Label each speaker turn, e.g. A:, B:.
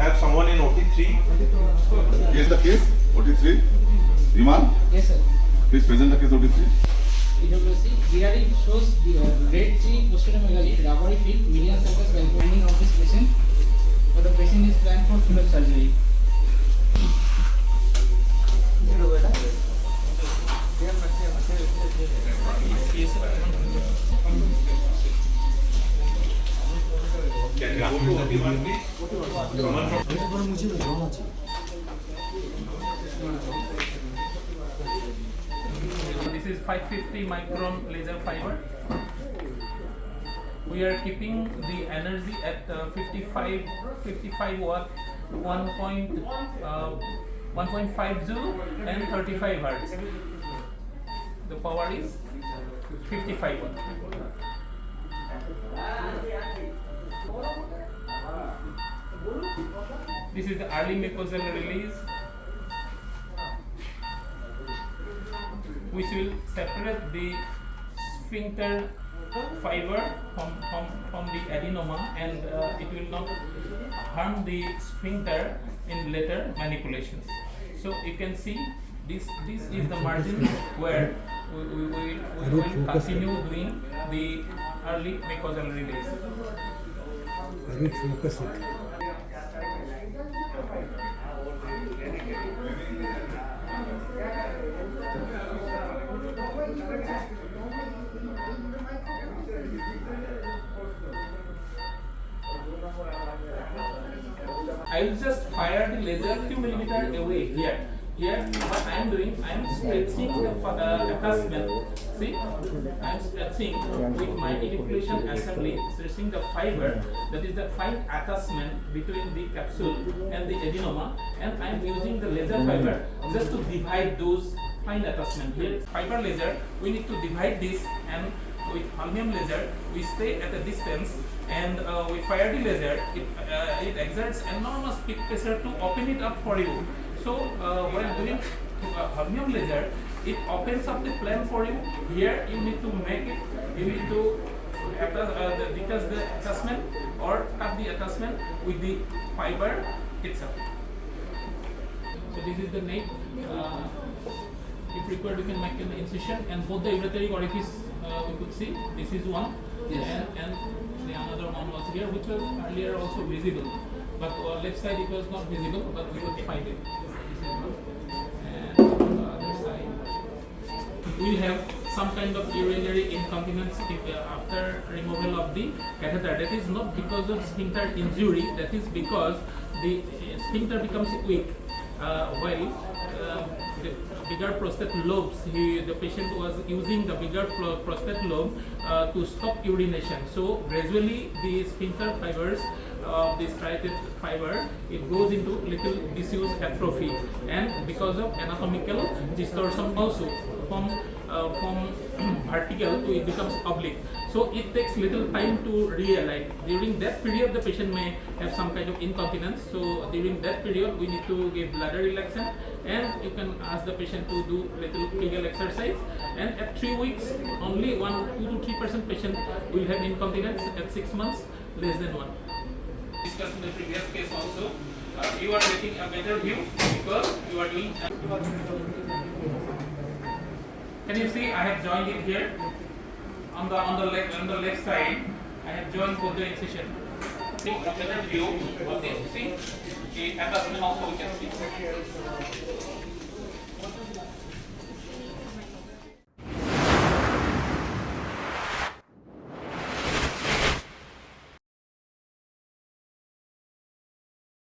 A: have someone in OT3.
B: Yes, the case, OT3. Viman?
C: Yes, sir.
B: Please present the case OT3.
C: Hydrography. Here it shows the grade 3 posterior rubbery feet, median surface lining of this patient. So the patient is planned for full surgery.
D: This is 550 micron laser fiber. We are keeping the energy at 55 watt, 1.50 and 35 hertz. The power is 55 watt. This is the early mucosal release, which will separate the sphincter fiber from the adenoma, and it will not harm the sphincter in later manipulations. So you can see this is the margin where we will continue doing the early mucosal release.
E: Focus it.
D: I will just fire the laser a few millimeters away here. Here, what I am doing, I am stretching the attachment. See, I am stretching with my inoculation assembly, stretching the fiber, that is the fine attachment between the capsule and the adenoma, and I am using the laser fiber just to divide those fine attachment. Here, fiber laser, we need to divide this, and with holmium laser, we stay at a distance, and we fire the laser. It exerts enormous peak pressure to open it up for you. So when doing holmium laser, it opens up the plane for you. Here you need to make it. You need to detach the attachment or cut the attachment with the fiber itself. So this is the neck. If required, you can make an incision, and both the uretary orifice we could see. This is one, yes. and the another one was here, which was earlier also visible, but left side it was not visible, but we could find it. And on the other side, we have some kind of urinary incontinence after removal of the catheter. That is not because of sphincter injury. That is because the sphincter becomes weak while the bigger prostate lobes. The patient was using the bigger prostate lobe to stop urination. So gradually the sphincter fibers of this striated fiber, it goes into little disuse atrophy, and because of anatomical distortion also from vertical to it becomes oblique. So it takes little time to realign. During that period, the patient may have some kind of incontinence. So during that period, we need to give bladder relaxant, and you can ask the patient to do little Kegel exercise. And at 3 weeks, only 2 to 3% patient will have incontinence. At 6 months, less than 1. Discussed in the previous case also, you are getting a better view because you are doing. Can you see? I have joined it here on the left side. I have joined both the incision. See a better view of this. See the attachment also we can see.